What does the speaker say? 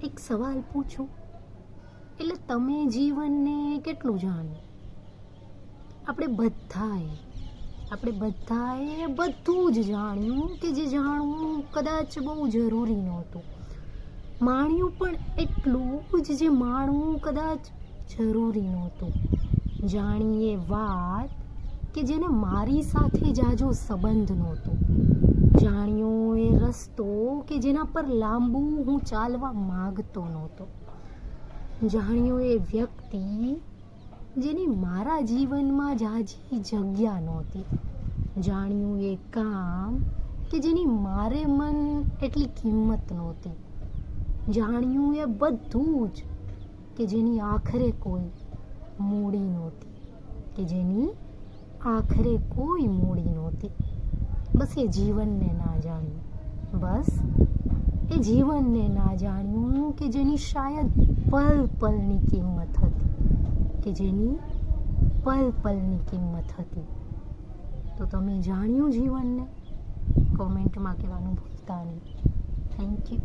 એક સવાલ પૂછું, એટલે તમે જીવનને કેટલું જાણ્યું? આપણે બધાએ બધું જ જાણ્યું કે જે જાણવું કદાચ બહુ જરૂરી નહોતું. માણ્યું પણ એટલું જ જે માણવું કદાચ જરૂરી નહોતું. જાણીએ વાત કે જેને મારી સાથે જાજો સંબંધ નહોતો. જાણ્યો એ રસ્તો કે જેના પર લાંબુ હું ચાલવા માગતો નહોતો. જાણ્યો એ વ્યક્તિ જેની મારા જીવનમાં જાજી જગ્યા નહોતી. જાણ્યું એ કામ કે જેની મારે મન એટલી કિંમત નહોતી. જાણ્યું એ બધું જ કે જેની આખરે કોઈ મૂડી નહોતી. બસ એ જીવનને ના જાણ્યું કે જેની શાયદ પલ પલની કિંમત હતી. તો તમે જાણ્યું જીવનને? કોમેન્ટમાં કહેવાનું ભૂલતા નહીં. Thank you.